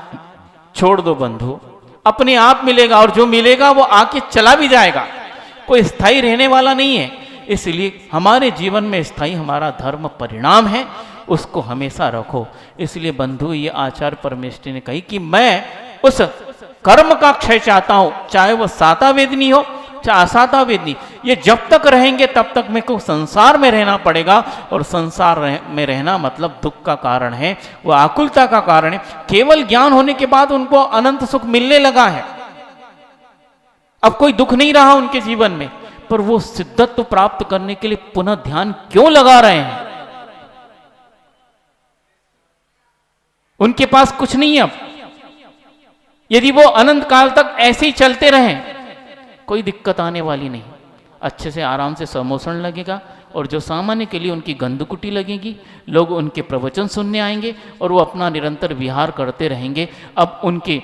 छोड़ दो बंधु, अपने आप मिलेगा, और जो मिलेगा वो आके चला भी जाएगा, कोई स्थायी रहने वाला नहीं है। इसलिए हमारे जीवन में स्थायी हमारा धर्म परिणाम है, उसको हमेशा रखो। इसलिए बंधु, ये आचार्य परमेष्ठी ने कही कि मैं उस कर्म का क्षय चाहता हूं, चाहे वो साता वेदनी हो चाहे असाता वेदनी। ये जब तक रहेंगे तब तक मेरे को संसार में रहना पड़ेगा, और संसार में रहना मतलब दुख का कारण है, वो आकुलता का कारण है। केवल ज्ञान होने के बाद उनको अनंत सुख मिलने लगा है, अब कोई दुख नहीं रहा उनके जीवन में, पर वो सिद्धत्व प्राप्त करने के लिए पुनः ध्यान क्यों लगा रहे हैं? उनके पास कुछ नहीं है अब। यदि वो अनंत काल तक ऐसे ही चलते रहें, कोई दिक्कत आने वाली नहीं, अच्छे से आराम से समोसन लगेगा, और जो सामान्य के लिए उनकी गंधकुटी लगेगी, लोग उनके प्रवचन सुनने आएंगे और वो अपना निरंतर विहार करते रहेंगे। अब उनके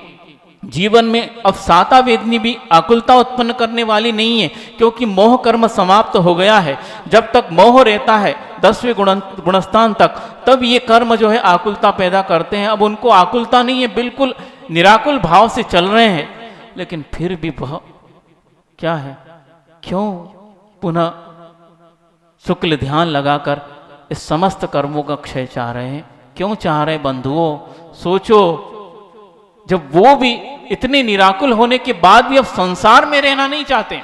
जीवन में अब साता वेदनी भी आकुलता उत्पन्न करने वाली नहीं है, क्योंकि मोह कर्म समाप्त हो गया है। जब तक मोह रहता है 10वें गुणस्थान तक, तब ये कर्म जो है आकुलता पैदा करते हैं। अब उनको आकुलता नहीं है, बिल्कुल निराकुल भाव से चल रहे हैं, लेकिन फिर भी वह क्या है, क्यों पुनः शुक्ल ध्यान लगाकर इस समस्त कर्मों का क्षय चाह रहे हैं? क्यों चाह रहे बंधुओं? सोचो, जब वो भी इतने निराकुल होने के बाद भी अब संसार में रहना नहीं चाहते,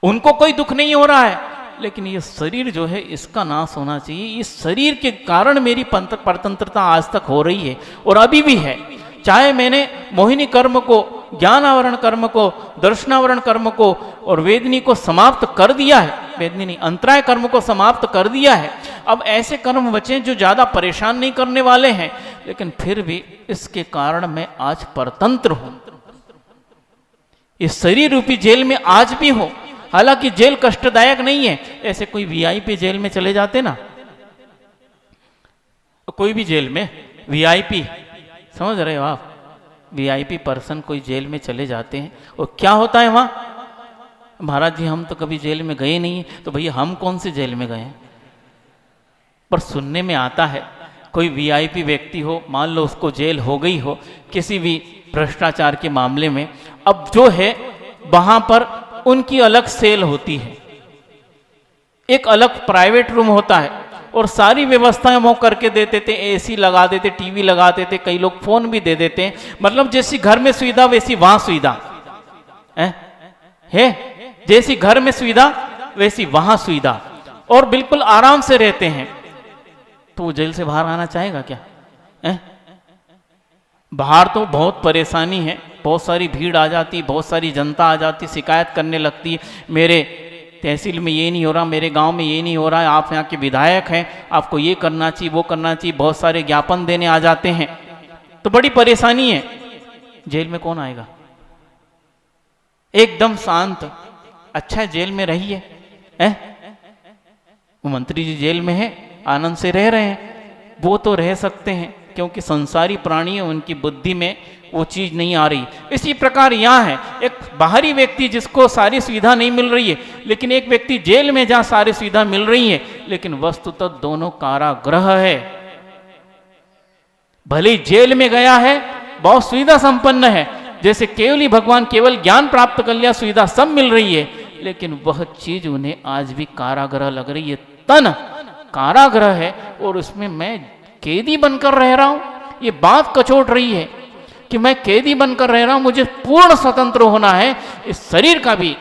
उनको कोई दुख नहीं हो रहा है, लेकिन ये शरीर जो है इसका नाश होना चाहिए। इस शरीर के कारण मेरी परतंत्रता आज तक हो रही है और अभी भी है। चाहे मैंने मोहिनी कर्म को, ज्ञानावरण कर्म को, दर्शनावरण कर्म को और वेदनी को समाप्त कर दिया है, वेदनी नहीं, अंतराय कर्म को समाप्त कर दिया है। अब ऐसे कर्म बचे जो ज्यादा परेशान नहीं करने वाले हैं, लेकिन फिर भी इसके कारण मैं आज परतंत्र हूं, इस शरीर रूपी जेल में आज भी हूं। हालांकि जेल कष्टदायक नहीं है, ऐसे कोई वीआईपी जेल में चले जाते ना, कोई भी जेल में वीआईपी, समझ रहे हो आप, वीआईपी पर्सन कोई जेल में चले जाते हैं, और क्या होता है वहां? महाराज जी हम तो कभी जेल में गए नहीं हैं। तो भैया हम कौन से जेल में गए हैं? पर सुनने में आता है कोई वीआईपी व्यक्ति हो, मान लो उसको जेल हो गई हो किसी भी भ्रष्टाचार के मामले में, अब जो है वहां पर उनकी अलग सेल होती है, एक अलग प्राइवेट रूम होता है, और सारी व्यवस्थाएं वो करके देते थे, एसी लगा देते, टीवी लगा देते, कई लोग फोन भी दे देते हैं। मतलब जैसी घर में सुविधा वैसी वहां सुविधा है, जैसी घर में सुविधा वैसी वहां सुविधा, और बिल्कुल आराम से रहते हैं। तो वो जेल से बाहर आना चाहेगा क्या? बाहर तो बहुत परेशानी है, बहुत सारी भीड़ आ जाती, बहुत सारी जनता आ जाती, शिकायत करने लगती, मेरे तहसील में ये नहीं हो रहा, मेरे गांव में ये नहीं हो रहा है, आप यहाँ के विधायक हैं, आपको ये करना चाहिए, वो करना चाहिए, बहुत सारे ज्ञापन देने आ जाते हैं, तो बड़ी परेशानी है। जेल में कौन आएगा? एकदम शांत, अच्छा जेल में रहिए, वो मंत्री जी जेल में है, आनंद से रह रहे हैं, वो तो रह सकते हैं, क्योंकि संसारी प्राणी है, उनकी बुद्धि में वो चीज नहीं आ रही। इसी प्रकार यहाँ है, एक बाहरी व्यक्ति जिसको सारी सुविधा नहीं मिल रही है, लेकिन एक व्यक्ति जेल में जहां सारी सुविधा मिल रही है, लेकिन वस्तुतः दोनों कारागृह है। भले जेल में गया है, बहुत सुविधा संपन्न है, जैसे केवली भगवान केवल ज्ञान प्राप्त कर लिया, सुविधा सब मिल रही है, लेकिन वह चीज उन्हें आज भी कारागृह लग रही है। तन कारागृह है और उसमें मैं कैदी बनकर रह रहा हूं। ये बात कचोट रही है कि मैं कैदी बनकर रह रहा हूं, मुझे पूर्ण स्वतंत्र होना है, इस शरीर का भी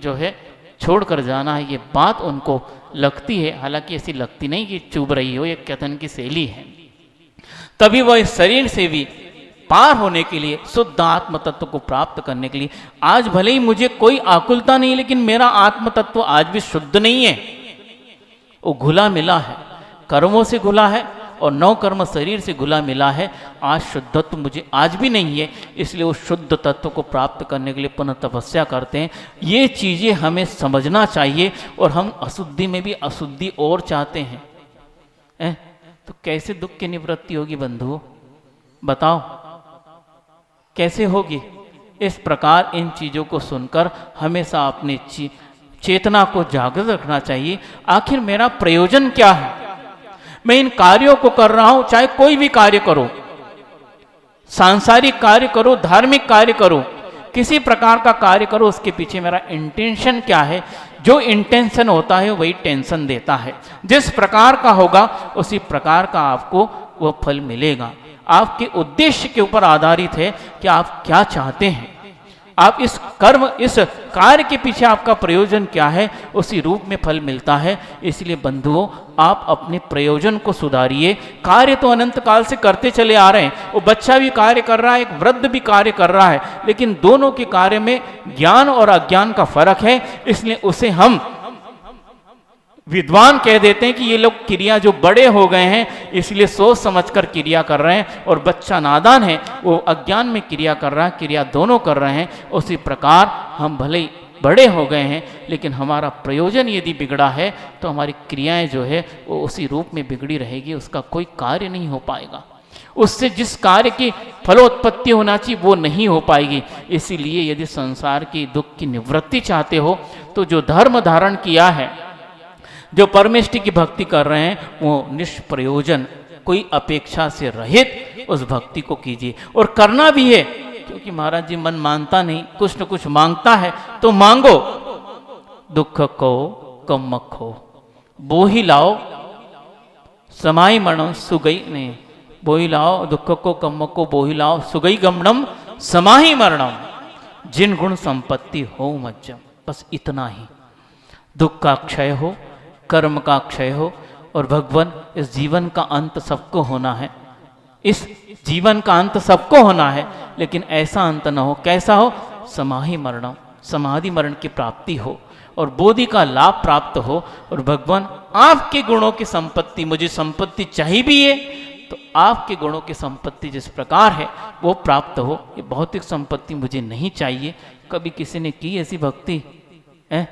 जो है छोड़कर जाना है, ये बात उनको लगती है। हालांकि ऐसी लगती नहीं कि चुभ रही हो, ये कथन की शैली है। तभी वह इस शरीर से भी पार होने के लिए, शुद्ध आत्म तत्व को प्राप्त करने के लिए, आज भले ही मुझे कोई आकुलता नहीं, लेकिन मेरा आत्म तत्व आज भी शुद्ध नहीं है, वो घुला मिला है, कर्मों से घुला है और नौ कर्म शरीर से घुला मिला है। आज शुद्धत्व मुझे आज भी नहीं है, इसलिए उस शुद्ध तत्व को प्राप्त करने के लिए पुनः तपस्या करते हैं। ये चीज़ें हमें समझना चाहिए, और हम अशुद्धि में भी अशुद्धि और चाहते हैं। तो कैसे दुख की निवृत्ति होगी बंधुओं? बताओ कैसे होगी? इस प्रकार इन चीज़ों को सुनकर हमेशा अपनी चेतना को जागृत रखना चाहिए। आखिर मेरा प्रयोजन क्या है? मैं इन कार्यों को कर रहा हूं, चाहे कोई भी कार्य करो, सांसारिक कार्य करो, धार्मिक कार्य करो, किसी प्रकार का कार्य करो, उसके पीछे मेरा इंटेंशन क्या है? जो इंटेंशन होता है वही टेंशन देता है। जिस प्रकार का होगा उसी प्रकार का आपको वह फल मिलेगा। आपके उद्देश्य के ऊपर आधारित है कि आप क्या चाहते हैं, आप इस कर्म, इस कार्य के पीछे आपका प्रयोजन क्या है, उसी रूप में फल मिलता है। इसलिए बंधुओं, आप अपने प्रयोजन को सुधारिए। कार्य तो अनंत काल से करते चले आ रहे हैं, वो बच्चा भी कार्य कर रहा है, एक वृद्ध भी कार्य कर रहा है, लेकिन दोनों के कार्य में ज्ञान और अज्ञान का फर्क है। इसलिए उसे हम विद्वान कह देते हैं कि ये लोग क्रिया जो बड़े हो गए हैं इसलिए सोच समझकर क्रिया कर रहे हैं, और बच्चा नादान है वो अज्ञान में क्रिया कर रहा है, क्रिया दोनों कर रहे हैं। उसी प्रकार हम भले ही बड़े हो गए हैं लेकिन हमारा प्रयोजन यदि बिगड़ा है तो हमारी क्रियाएं जो है वो उसी रूप में बिगड़ी रहेगी, उसका कोई कार्य नहीं हो पाएगा, उससे जिस कार्य की फलोत्पत्ति होना चाहिए वो नहीं हो पाएगी। इसीलिए यदि संसार की दुख की निवृत्ति चाहते हो तो जो धर्म धारण किया है, जो परमेष्टि की भक्ति कर रहे हैं, वो निष्प्रयोजन कोई अपेक्षा से रहित उस भक्ति को कीजिए। और करना भी है, क्योंकि महाराज जी मन मानता नहीं, कुछ न कुछ मांगता है तो मांगो। दुख को कम मखो बोही लाओ समाई मरणम सुगई, नहीं बोही लाओ दुख को कम मखो बोही लाओ सुगई गमनम समाही मरणम जिन गुण संपत्ति हो मज्जम। बस इतना ही, दुख का क्षय हो, कर्म का क्षय हो, और भगवान इस जीवन का अंत सबको होना है, इस जीवन का अंत सबको होना है, लेकिन ऐसा अंत न हो, कैसा हो, समाधि मरणम, समाधि मरण की प्राप्ति हो और बोधि का लाभ प्राप्त हो। और भगवान आपके गुणों की संपत्ति, मुझे संपत्ति चाहिए भी है तो आपके गुणों की संपत्ति जिस प्रकार है वो प्राप्त हो, ये भौतिक संपत्ति मुझे नहीं चाहिए। कभी किसी ने की ऐसी भक्ति है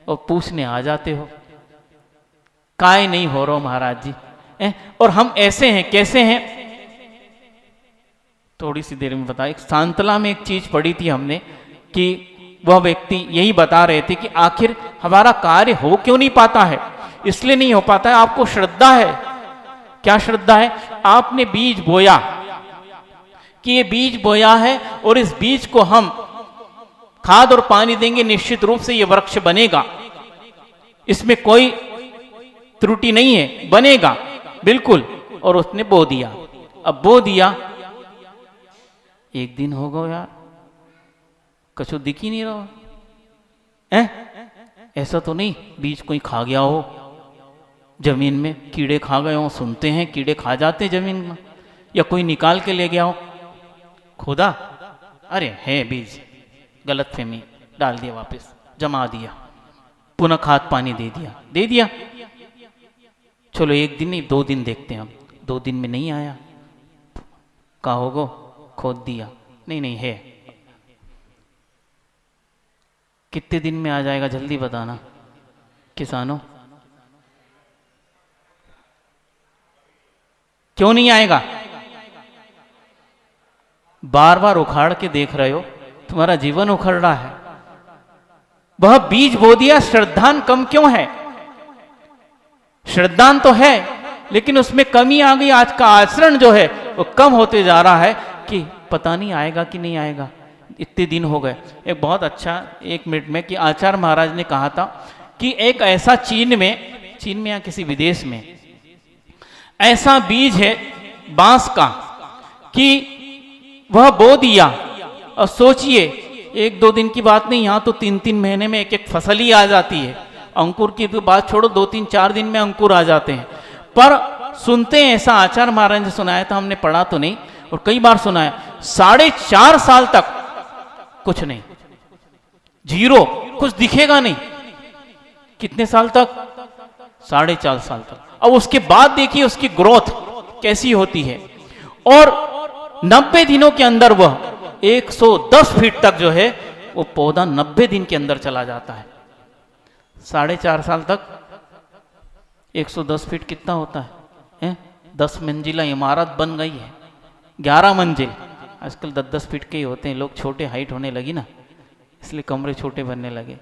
और पूछने आ जाते हो, काय नहीं हो रहा महाराज जी है? और हम ऐसे हैं, कैसे हैं, थोड़ी सी देर में बताया। सांतला में एक चीज पढ़ी थी हमने कि वह व्यक्ति यही बता रहे थे कि आखिर हमारा कार्य हो क्यों नहीं पाता है। इसलिए नहीं हो पाता है, आपको श्रद्धा है। क्या श्रद्धा है? आपने बीज बोया कि ये बीज बोया है और इस बीज को हम खाद और पानी देंगे, निश्चित रूप से ये वृक्ष बनेगा, इसमें कोई त्रुटि नहीं है, बनेगा बिल्कुल। और उसने बो दिया। अब बो दिया, एक दिन हो गया यार, कछु दिख ही नहीं रहा है। ऐसा तो नहीं बीज कोई खा गया हो, जमीन में कीड़े खा गए हो, सुनते हैं कीड़े खा जाते हैं जमीन में, या कोई निकाल के ले गया हो, खुदा अरे है बीज, गलत फहमी, डाल दिया वापस, जमा दिया, पुनः खाद पानी दे दिया। चलो एक दिन नहीं 2 दिन देखते हैं हम, 2 दिन में नहीं आया, कहा होगा खोद दिया, नहीं है। कितने दिन में आ जाएगा जल्दी बताना किसानों, क्यों नहीं आएगा? बार बार उखाड़ के देख रहे हो, तुम्हारा जीवन उखड़ रहा है। वह बीज बो दिया, श्रद्धान कम क्यों है? श्रद्धान तो है लेकिन उसमें कमी आ गई। आज का आचरण जो है वो कम होते जा रहा है कि पता नहीं आएगा कि नहीं आएगा, इतने दिन हो गए। एक बहुत अच्छा 1 मिनट में कि आचार्य महाराज ने कहा था कि एक ऐसा चीन में या किसी विदेश में ऐसा बीज है बांस का कि वह बो दिया, और सोचिए 1-2 दिन की बात नहीं, यहाँ तो 3-3 महीने में एक फसल ही आ जाती है। अंकुर की तो बात छोड़ो, 2-3-4 दिन में अंकुर आ जाते हैं। पर सुनते हैं, ऐसा आचार्य महाराज ने सुनाया था, हमने पढ़ा तो नहीं और कई बार सुनाया, 4.5 साल तक कुछ नहीं, जीरो, कुछ दिखेगा नहीं। कितने साल तक? 4.5 साल तक। अब उसके बाद देखिए उसकी ग्रोथ कैसी होती है, और 90 दिनों के अंदर वह 110 फीट तक जो है वो पौधा 90 दिन के अंदर चला जाता है। 4.5 साल तक 110 फीट कितना होता है? 10 मंजिला इमारत बन गई है, 11 मंजिल। आजकल 10-10 फीट के ही होते हैं, लोग छोटे हाइट होने लगी ना, इसलिए कमरे छोटे बनने लगे।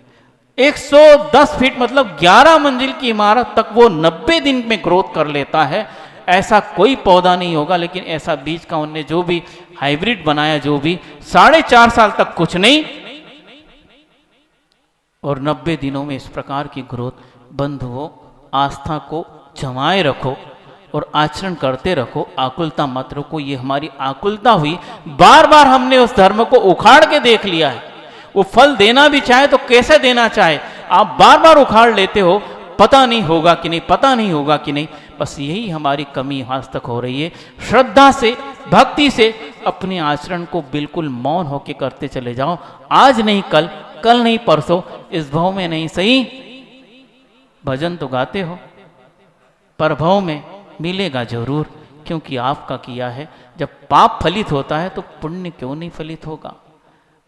110 फीट मतलब 11 मंजिल की इमारत तक वो 90 दिन में ग्रोथ कर लेता है। ऐसा कोई पौधा नहीं होगा, लेकिन ऐसा बीज का उनने जो भी हाइब्रिड बनाया, जो भी 4.5 साल तक कुछ नहीं, और 90 दिनों में इस प्रकार की ग्रोथ। बंद हो, आस्था को जमाए रखो और आचरण करते रखो, आकुलता मत रखो। ये हमारी आकुलता हुई, बार बार हमने उस धर्म को उखाड़ के देख लिया है। वो फल देना भी चाहे तो कैसे देना चाहे, आप बार बार उखाड़ लेते हो, पता नहीं होगा कि नहीं, पता नहीं होगा कि नहीं। बस यही हमारी कमी आज तक हो रही है। श्रद्धा से, भक्ति से अपने आचरण को बिल्कुल मौन होकर करते चले जाओ। आज नहीं कल, कल नहीं परसों, इस भाव में नहीं सही, भजन तो गाते हो, प्रभव में मिलेगा जरूर, क्योंकि आपका किया है। जब पाप फलित होता है तो पुण्य क्यों नहीं फलित होगा?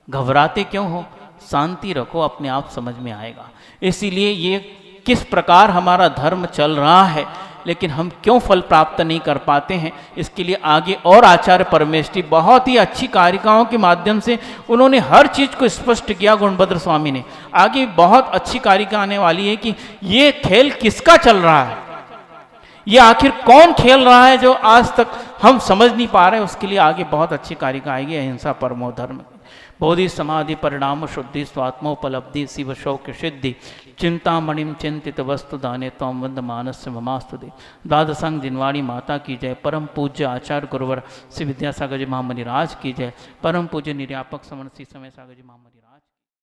घबराते क्यों हो? शांति रखो, अपने आप समझ में आएगा। इसीलिए ये किस प्रकार हमारा धर्म चल रहा है, लेकिन हम क्यों फल प्राप्त नहीं कर पाते हैं, इसके लिए आगे और आचार्य परमेष्ठी बहुत ही अच्छी कारिकाओं के माध्यम से उन्होंने हर चीज़ को स्पष्ट किया। गुणभद्र स्वामी ने आगे बहुत अच्छी कारिका आने वाली है कि ये खेल किसका चल रहा है, ये आखिर कौन खेल रहा है जो आज तक हम समझ नहीं पा रहे। उसके लिए आगे बहुत अच्छी कारिका आएगी, अहिंसा परमो धर्म। बोधि समाधि परिणाम शुद्धि स्वात्मोपलब्धि शिव शौक सिद्धि चिंतामणिम चिंतित वस्तु दाने तम वंद मानस ममास्तु दे। द्वादशंग जिनवाणी माता की जय। परम पूज्य आचार्य गुरुवर श्री विद्यासागर जी महामणि राज की जय। परम पूज्य निर्यापक समन श्री समय सागर जी महामणि राज।